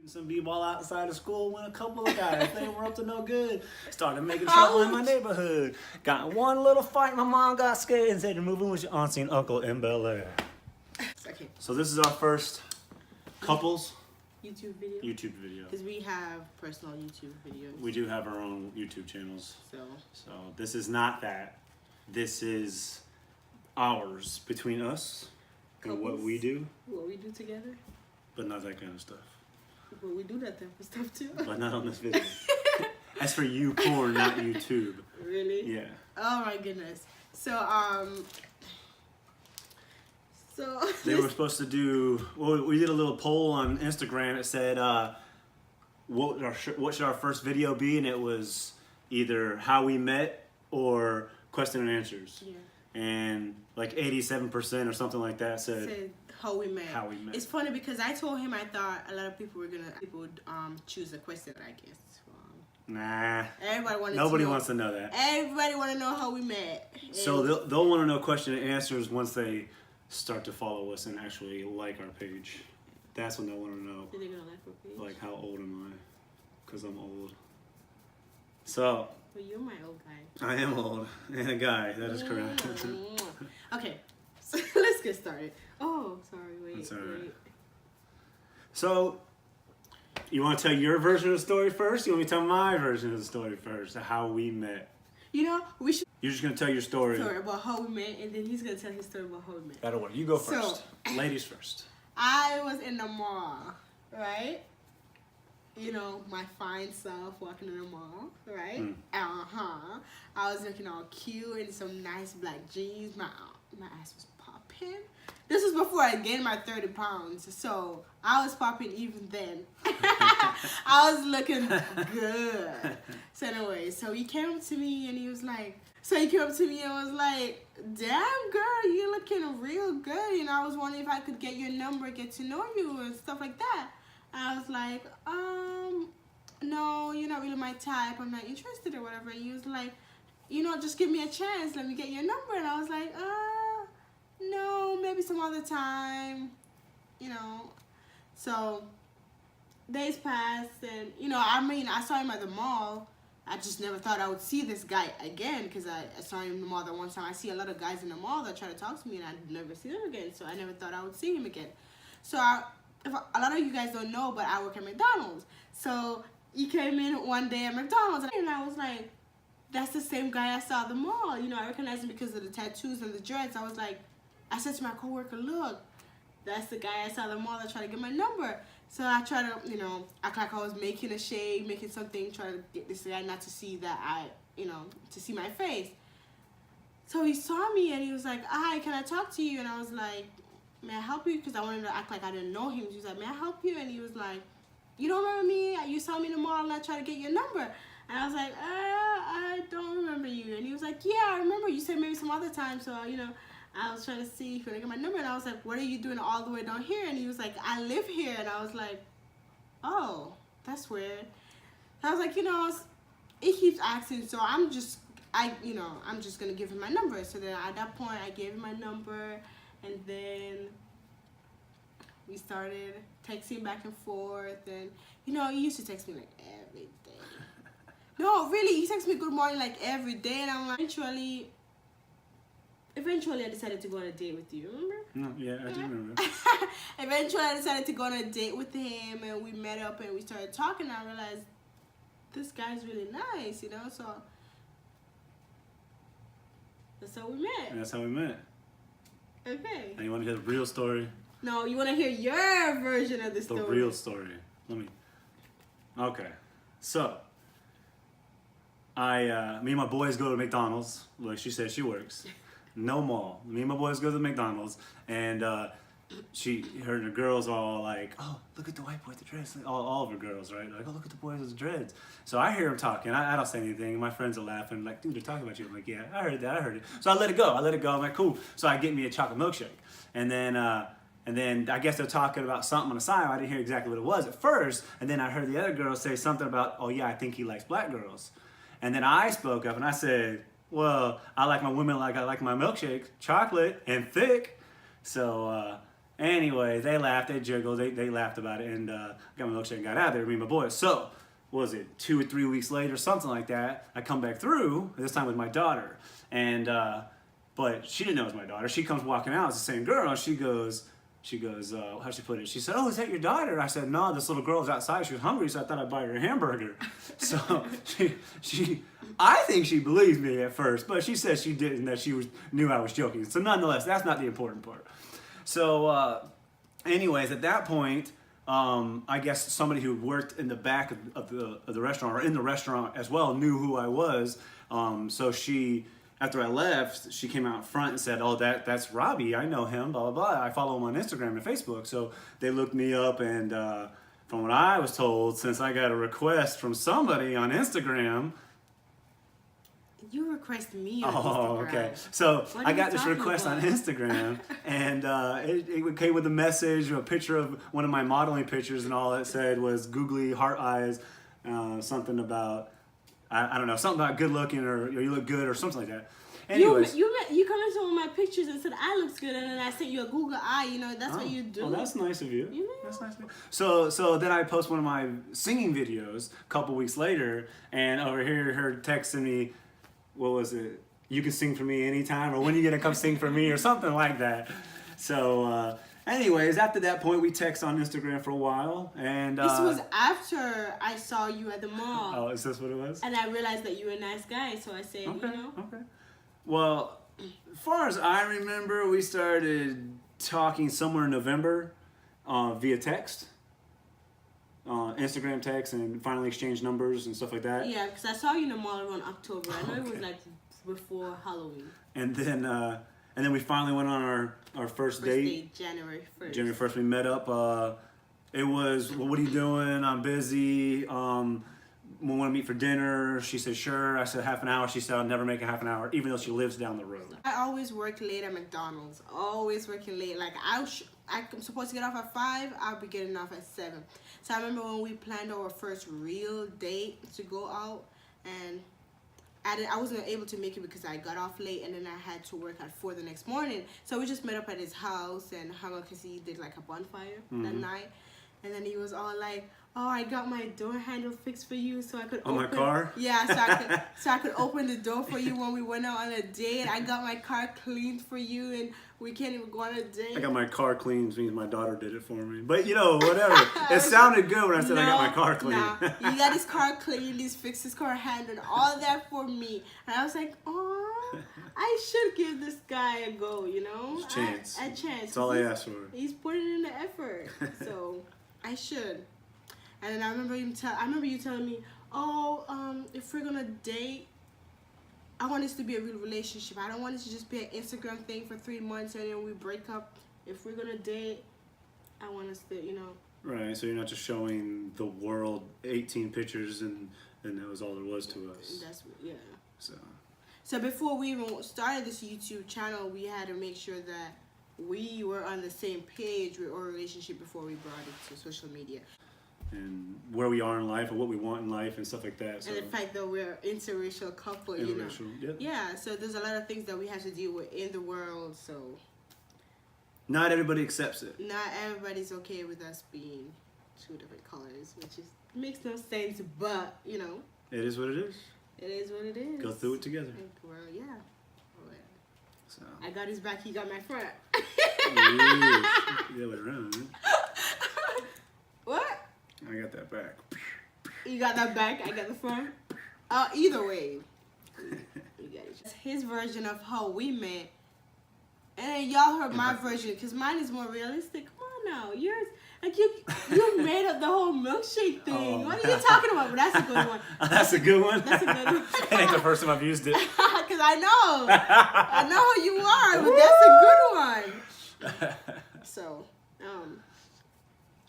Some b-ball outside of school when a couple of guys, they were up to no good. Started making trouble in my neighborhood. Got in one little fight, my mom got scared and said, you're moving with your auntie and uncle in Bel Air. Okay. So this is our first couples YouTube video? YouTube video. Because we have personal YouTube videos. We do have our own YouTube channels. So this is not that. This is ours, between us and what we do. What we do together. But not that kind of stuff. But we do that type of stuff too. But not on this video. That's for you porn, not YouTube. Really? Yeah. Oh my goodness. So they were supposed to do. Well, we did a little poll on Instagram. It said, "What should our first video be?" And it was either how we met or question and answers. Yeah. And like 87% or something like that said how we met. How we met. It's funny because I told him I thought a lot of people would choose a question. I guess. Nah. Everybody wanted. Nobody wants to know that. Everybody want to know how we met. So they'll want to know question and answers once they start to follow us and actually like our page. That's when they'll want to know. They're gonna like our page. Like, how old am I? Because I'm old. So. But you're my old guy. I am old and a guy. That is correct. Okay, so let's get started. Oh, sorry. Wait. That's all right. So, you want to tell your version of the story first? You want me to tell my version of the story first? How we met. You know, we should. You're just gonna tell your story About how we met, and then he's gonna tell his story about how we met. That'll work. You go first. Ladies first. I was in the mall, right? You know, my fine self walking in the mall, right? I was looking all cute in some nice black jeans. My ass was popping. This was before I gained my 30 pounds, so I was popping even then. I was looking good. So anyway, so he came up to me and was like, damn girl, you're looking real good. You know, I was wondering if I could get your number, get to know you and stuff like that. I was like, no, you're not really my type. I'm not interested or whatever. He was like, you know, just give me a chance. Let me get your number. And I was like, no, maybe some other time, you know. So days passed and, you know, I mean, I saw him at the mall. I just never thought I would see this guy again because I saw him in the mall that one time. I see a lot of guys in the mall that try to talk to me and I never see them again. So I never thought I would see him again. So a lot of you guys don't know, but I work at McDonald's. So he came in one day at McDonald's and I was like, that's the same guy I saw at the mall. You know, I recognized him because of the tattoos and the dreads. I was like, I said to my coworker, look, that's the guy I saw at the mall that tried to get my number. So I tried to, you know, act like I was making a shade, making something, trying to get this guy not to see that to see my face. So he saw me and he was like, hi, can I talk to you? And I was like, may I help you? Because I wanted to act like I didn't know him. He was like, may I help you? And he was like, you don't remember me? You saw me in the mall and I tried to get your number. And I was like, I don't remember you. And he was like, yeah, I remember. You said maybe some other time. So, you know, I was trying to see if you want to get my number. And I was like, what are you doing all the way down here? And he was like, I live here. And I was like, oh, that's weird. And I was like, you know, he keeps asking. So I'm just going to give him my number. So then at that point, I gave him my number. And then we started texting back and forth. And, you know, he used to text me like every day. No, really, he texts me good morning like every day. And I'm like, eventually I decided to go on a date with you, remember? No, yeah, I do remember. Eventually I decided to go on a date with him. And we met up and we started talking. And I realized this guy's really nice, you know? So that's how we met. That's how we met. Okay. Now you want to hear the real story? No, you want to hear your version of the story. The real story. Okay. So, me and my boys go to McDonald's. Like she said, she works. No mall. Me and my boys go to McDonald's. And her and the girls are all like, oh, look at the white boy with the dreads. All of her girls, right? Like, oh, look at the boys with the dreads. So I hear them talking. I don't say anything. My friends are laughing. Like, dude, they're talking about you. I'm like, yeah, I heard that. I heard it. So I let it go. I'm like, cool. So I get me a chocolate milkshake. And then I guess they're talking about something on the side. I didn't hear exactly what it was at first. And then I heard the other girl say something about, oh, yeah, I think he likes black girls. And then I spoke up and I said, well, I like my women like I like my milkshake, chocolate and thick. So, Anyway, they laughed, they jiggled, they laughed about it, and got my milkshake and got out of there, me and my boys. So, what was it, 2 or 3 weeks later, something like that, I come back through, this time with my daughter. And, but she didn't know it was my daughter. She comes walking out, it's the same girl, and she goes, how'd she put it? She said, oh, is that your daughter? I said, no, this little girl was outside, she was hungry, so I thought I'd buy her a hamburger. So, I think she believed me at first, but she said she didn't, that knew I was joking. So nonetheless, that's not the important part. So, anyways, at that point, I guess somebody who worked in the back of the restaurant, or in the restaurant as well, knew who I was. So she, after I left, she came out front and said, oh, that's Robbie, I know him, blah, blah, blah. I follow him on Instagram and Facebook. So they looked me up, and from what I was told, since I got a request from somebody on Instagram. You requested me on Instagram. Oh, okay. So I got this request on Instagram, and it came with a message, a picture of one of my modeling pictures, and all it said was googly heart eyes, something about, I don't know, something about good looking, or you look good, or something like that. Anyways. You come into one of my pictures and said I looks good, and then I sent you a Google eye. You know, that's what you do. Oh, that's nice of you. You know? That's nice of you. So then I post one of my singing videos a couple weeks later, and over here, her texting me, what was it? You can sing for me anytime, or when are you gonna come sing for me, or something like that. So, anyways, after that point, we text on Instagram for a while, and this was after I saw you at the mall. Oh, is this what it was? And I realized that you were a nice guy, so I said, okay, you know. Okay. Well, as far as I remember, we started talking somewhere in November via text. Instagram text, and finally exchanged numbers and stuff like that. Yeah, because I saw you in the mall around October. I know it was like before Halloween. And then we finally went on our first date. January 1st. January 1st, we met up. It was, well, what are you doing? I'm busy. We want to meet for dinner. She said, sure. I said, half an hour. She said, I'll never make a half an hour, even though she lives down the road. I always work late at McDonald's. Always working late. Like, I'm supposed to get off at 5. I'll be getting off at 7. So I remember when we planned our first real date to go out, and I wasn't able to make it because I got off late, and then I had to work at 4 the next morning. So we just met up at his house and hung out because he did like a bonfire that night. And then he was all like, oh, I got my door handle fixed for you so I could open. My car? Yeah, so I could open the door for you when we went out on a date. I got my car cleaned for you, and we can't even go on a date. I got my car cleaned, which means my daughter did it for me. But, you know, whatever. It sounded good when I said I got my car cleaned. Nah. You got his car cleaned, he's fixed his car handle, all that for me. And I was like, oh, I should give this guy a go, you know? A chance. A chance. That's all I asked for. He's putting in the effort, so I should. And then I remember you telling me, oh, if we're gonna date, I want this to be a real relationship. I don't want it to just be an Instagram thing for 3 months and then we break up. If we're gonna date, I want us to, you know. Right, so you're not just showing the world 18 pictures and that was all there was to us. That's, yeah. So before we even started this YouTube channel, we had to make sure that we were on the same page with our relationship before we brought it to social media. And where we are in life and what we want in life and stuff like that. So. And the fact that we're an interracial couple, you know. Yep. Yeah, so there's a lot of things that we have to deal with in the world, so. Not everybody accepts it. Not everybody's okay with us being 2 different colors, which makes no sense, but, you know. It is what it is. It is what it is. Go through it together. Well, yeah. So. I got his back, he got my front. Yeah, way around, man. What? I got that back. You got that back, I got the front. Either way. You got it. It's his version of how we met. And then y'all heard my version, because mine is more realistic. Come on now. Yours, like you made up the whole milkshake thing. What are you talking about? But that's a good one. That's a good one? That's a good one. It ain't the first time I've used it. Because I know who you are, but that's a good one. So,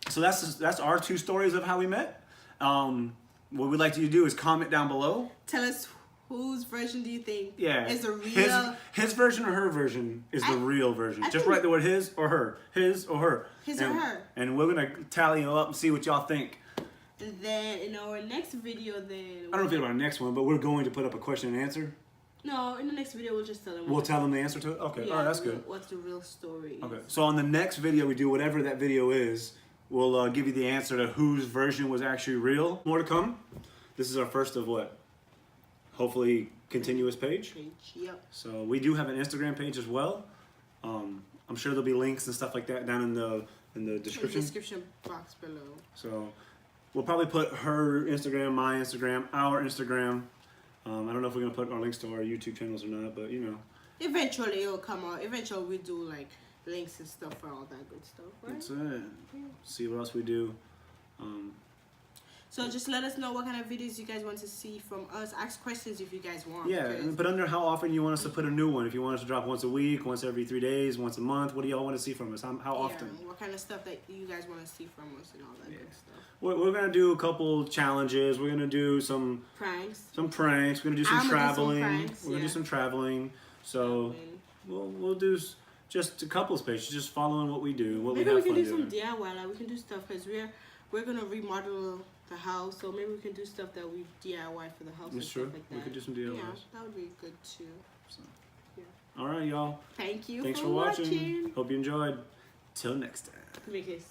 So that's our 2 stories of how we met. What we'd like you to do is comment down below. Tell us whose version do you think is the real... His version or her version is the real version. Just write the word his or her. His or her. His or her. And we're going to tally them up and see what y'all think. And then in our next video, I don't know if it's our next one, but we're going to put up a question and answer. No, in the next video we'll just tell them. We'll tell them the answer to it? Okay, Yeah, alright, that's good. What's the real story? Okay, so on the next video we do, whatever that video is, we'll give you the answer to whose version was actually real. More to come. This is our first of what? Hopefully continuous page. Yep. So we do have an Instagram page as well. I'm sure there'll be links and stuff like that down in the description. In the description box below. So we'll probably put her Instagram, my Instagram, our Instagram. I don't know if we're gonna put our links to our YouTube channels or not, but you know. Eventually it'll come out. Eventually we do like links and stuff for all that good stuff, right? That's it. See what else we do. So just let us know what kind of videos you guys want to see from us. Ask questions if you guys want. Yeah, and put under how often you want us to put a new one. If you want us to drop once a week, once every 3 days, once a month, what do y'all want to see from us? How often? What kind of stuff that you guys want to see from us and all that good stuff. We're gonna do a couple challenges. We're gonna do some pranks. We're gonna do some traveling. We're gonna do some traveling. So we'll do just a couple of spaces, just following what we do, what maybe we have we can fun do some doing. DIY. Like we can do stuff because we're gonna remodel the house, so maybe we can do stuff that we DIY for the house. That's and true. Stuff like that. We could do some DIYs. Yeah, that would be good too. So. All right, y'all. Thank you. Thanks for watching. Hope you enjoyed. Till next time. Make it.